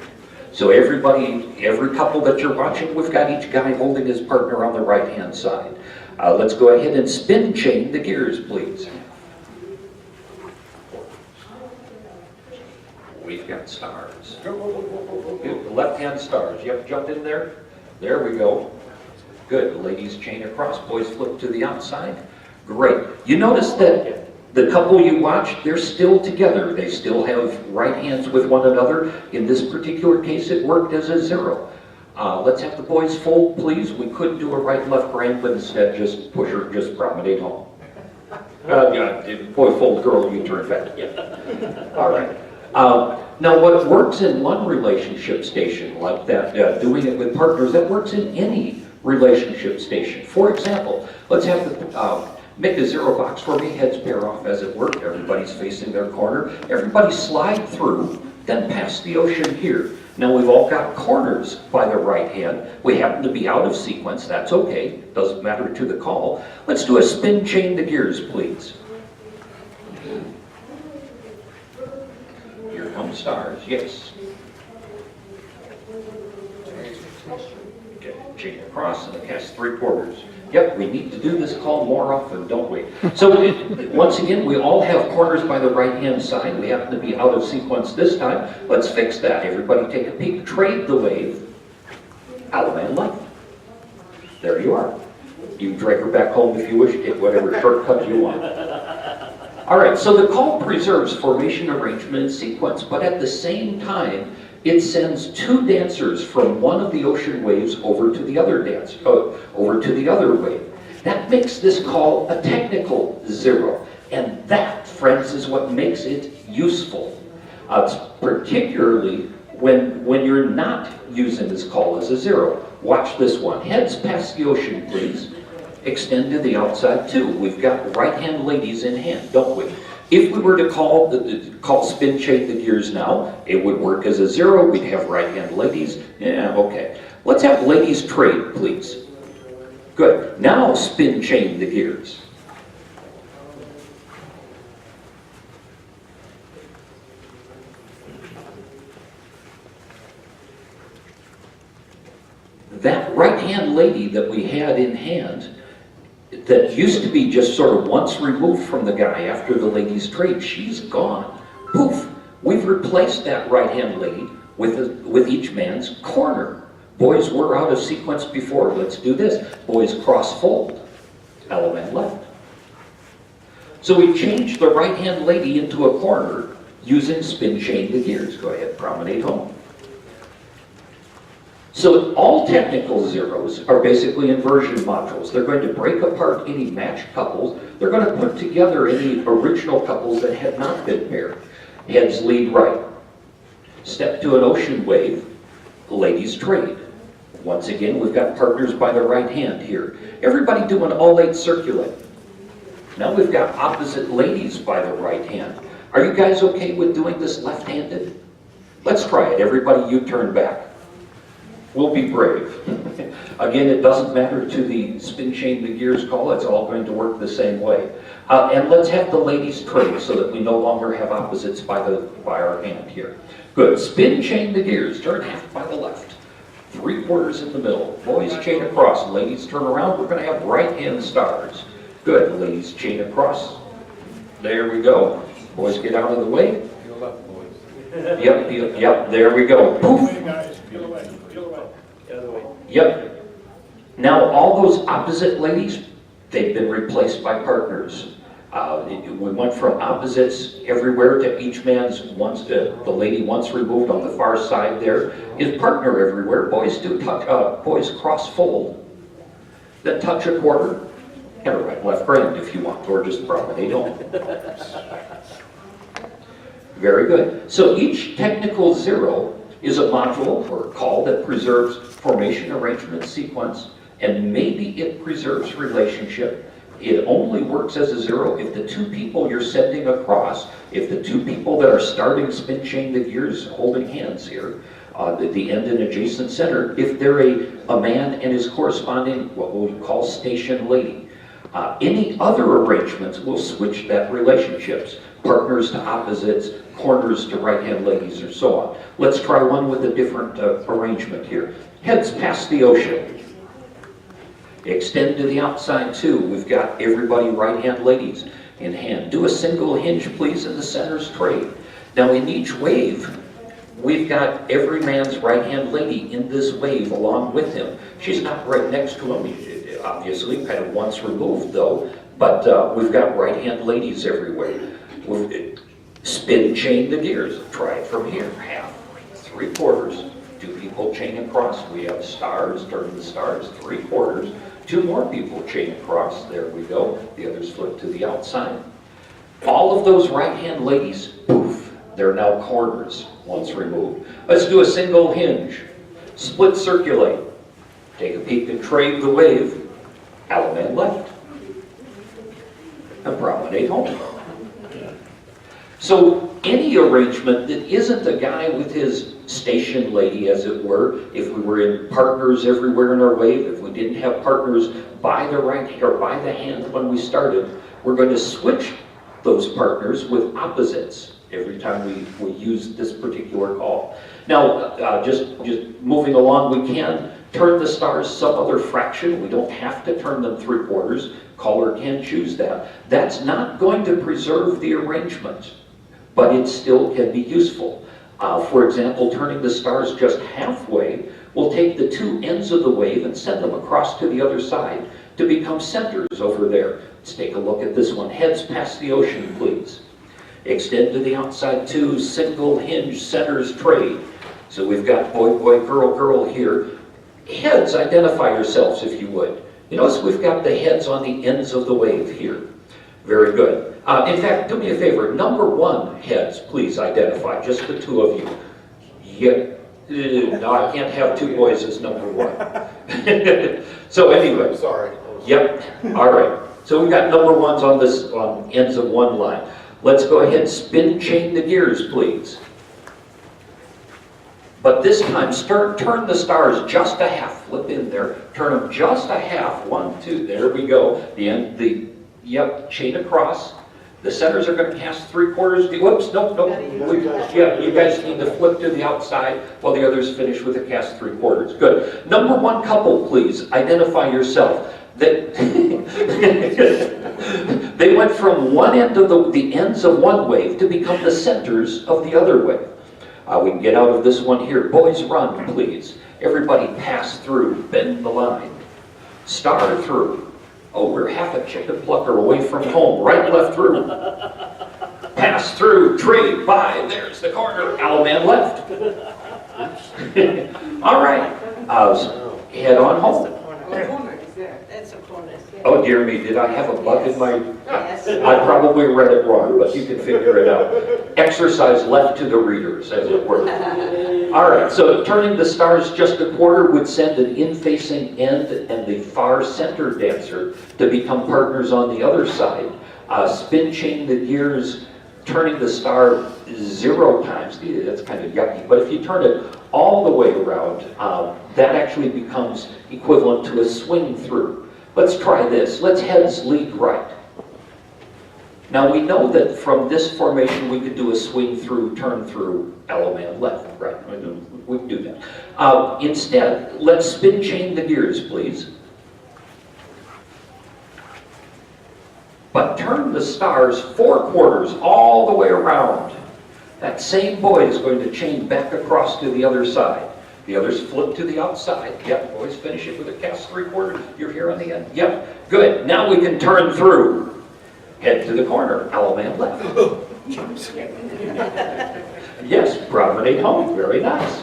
So every couple that you're watching, we've got each guy holding his partner on the right-hand side. Let's go ahead and spin chain the gears, please. We've got stars. Good. The left-hand stars. Yep, jump in there. There we go. Good. The ladies chain across. Boys flip to the outside. Great. You notice that the couple you watch, they're still together. They still have right hands with one another. In this particular case, it worked as a 0. Let's have the boys fold, please. We could do a right-left grand, but instead just push her, just promenade home. Boy fold, girl, you turn back. All right. Now, what works in one relationship station like that, doing it with partners, that works in any relationship station. For example, let's have the make a 0 box for me. Heads pair off as it were. Everybody's facing their corner. Everybody slide through, then pass the ocean here. Now we've all got corners by the right hand. We happen to be out of sequence. That's okay. Doesn't matter to the call. Let's do a spin chain the gears, please. Here come stars. Yes. Okay. Chain across and cast 3/4. Yep, we need to do this call more often, don't we? So once again, we all have corners by the right-hand side. We happen to be out of sequence this time. Let's fix that. Everybody take a peek. Trade the wave. Allemande left. There you are. You can drag her back home if you wish. Take whatever shortcut you want. All right, so the call preserves formation, arrangement, and sequence, but at the same time, it sends two dancers from one of the ocean waves over to the other over to the other wave. That makes this call a technical zero, and that, friends, is what makes it useful. It's particularly when you're not using this call as a zero. Watch this one. Heads past the ocean, please. Extend to the outside too. We've got right-hand ladies in hand, don't we? If we were to call spin chain the gears now, it would work as a zero. We'd have right-hand ladies. Yeah, okay. Let's have ladies trade, please. Good. Now spin chain the gears. That right-hand lady that we had in hand, that used to be just sort of once removed from the guy after the ladies trade, she's gone. Poof! We've replaced that right-hand lady with each man's corner. Boys, we're out of sequence before. Let's do this. Boys cross fold. Allemande left. So we changed the right-hand lady into a corner using spin chain the gears. Go ahead, promenade home. So all technical zeros are basically inversion modules. They're going to break apart any matched couples. They're going to put together any original couples that had not been paired. Heads lead right. Step to an ocean wave. Ladies trade. Once again, we've got partners by the right hand here. Everybody do an all eight circulate. Now we've got opposite ladies by the right hand. Are you guys okay with doing this left-handed? Let's try it. Everybody, you turn back. We'll be brave. Again, it doesn't matter to the spin chain the gears call. It's all going to work the same way. And let's have the ladies trade so that we no longer have opposites by our hand here. Good. Spin chain the gears. Turn half by the left. 3/4 in the middle. Boys chain across. Ladies turn around. We're going to have right hand stars. Good. Ladies chain across. There we go. Boys get out of the way. Yep. There we go. Poof. Yep. Now all those opposite ladies, they've been replaced by partners. We went from opposites everywhere to each man's once. The lady once removed on the far side there is partner everywhere. Boys do touch. Boys cross fold, then touch a quarter, and a right left grand if you want, or just promenade home. Very good. So each technical zero is a module or a call that preserves formation, arrangement, sequence, and maybe it preserves relationship. It only works as a zero if the two people you're sending across, if the two people that are starting spin chain the gears holding hands here, the end and adjacent center, if they're a man and his corresponding, what we'll call station lady. Any other arrangements will switch that relationships. Partners to opposites, corners to right-hand ladies, or so on. Let's try one with a different arrangement here. Heads past the ocean. Extend to the outside too. We've got everybody right-hand ladies in hand. Do a single hinge, please, in the center's trade. Now in each wave, we've got every man's right-hand lady in this wave along with him. She's not right next to him, obviously, kind of once removed though, but we've got right-hand ladies everywhere. Spin chain the gears. Try it from here. Half, 3/4. Two people chain across. We have stars. Turn the stars. 3/4. Two more people chain across. There we go. The others flip to the outside. All of those right-hand ladies, poof, they're now corners once removed. Let's do a single hinge. Split circulate. Take a peek and trade the wave. Allemande left. And promenade home. So any arrangement that isn't a guy with his station lady, as it were, if we were in partners everywhere in our wave, if we didn't have partners by the right or by the hand when we started, we're going to switch those partners with opposites every time we use this particular call. Now, just moving along, we can turn the stars some other fraction. We don't have to turn them 3/4. Caller can choose that. That's not going to preserve the arrangement, but it still can be useful. For example, turning the stars just halfway will take the two ends of the wave and send them across to the other side to become centers over there. Let's take a look at this one. Heads past the ocean, please. Extend to the outside two, single hinge centers trade. So we've got boy, boy, girl, girl here. Heads, identify yourselves if you would. You notice we've got the heads on the ends of the wave here. Very good. In fact, do me a favor. Number 1 heads, please identify. Just the two of you. Yep. No, I can't have two boys as number 1. So anyway. Sorry. Yep. All right. So we've got number 1s on ends of one line. Let's go ahead and spin chain the gears, please. But this time, turn the stars just a half. Flip in there. Turn them just a half. 1, 2. There we go. The end. Yep. Chain across. The centers are going to cast 3/4. Whoops. No. Yeah. You guys need to flip to the outside while the others finish with a cast 3/4. Good. Number 1 couple, please. Identify yourself. They went from one end of the ends of one wave to become the centers of the other wave. We can get out of this one here. Boys, run, please. Everybody pass through. Bend the line. Star through. Oh, we're half a chicken plucker away from home. Right, left through. Pass through. Trade. By. There's the corner. Alaman left. All right. Head on home. That's a corner. Oh dear me, did I have a bug in my... Yes. I probably read it wrong, but you can figure it out. Exercise left to the readers, as it were. All right, so turning the stars just a quarter would send an in-facing end and the far center dancer to become partners on the other side. Spin chain the gears, turning the star 0 times. That's kind of yucky, but if you turn it all the way around, that actually becomes equivalent to a swing through. Let's try this. Let's heads lead right. Now we know that from this formation we could do a swing through, turn through, Alaman left, right? We can do that. Instead, let's spin chain the gears, please. But turn the stars 4/4 all the way around. That same boy is going to chain back across to the other side. The others flip to the outside. Yep, boys finish it with a cast 3/4. You're here on the end. Yep, good. Now we can turn through. Head to the corner. Alaman left. Yes, promenade home. Very nice.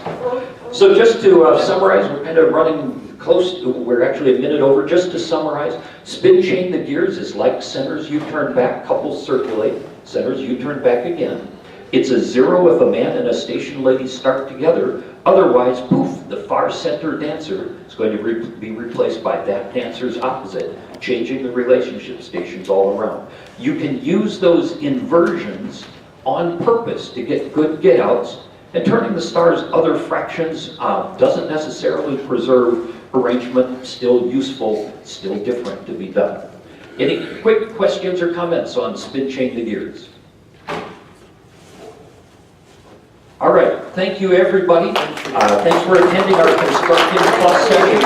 So just to summarize, we're kind of running close. We're actually a minute over. Just to summarize, spin chain the gears is like centers you turn back, couples circulate. Centers you turn back again. It's a 0 if a man and a station lady start together. Otherwise, poof, the far center dancer is going to be replaced by that dancer's opposite, changing the relationship stations all around. You can use those inversions on purpose to get good get-outs, and turning the stars other fractions doesn't necessarily preserve arrangement, still useful, still different to be done. Any quick questions or comments on spin chain the gears? All right, thank you everybody. Thanks for attending our constructive class session.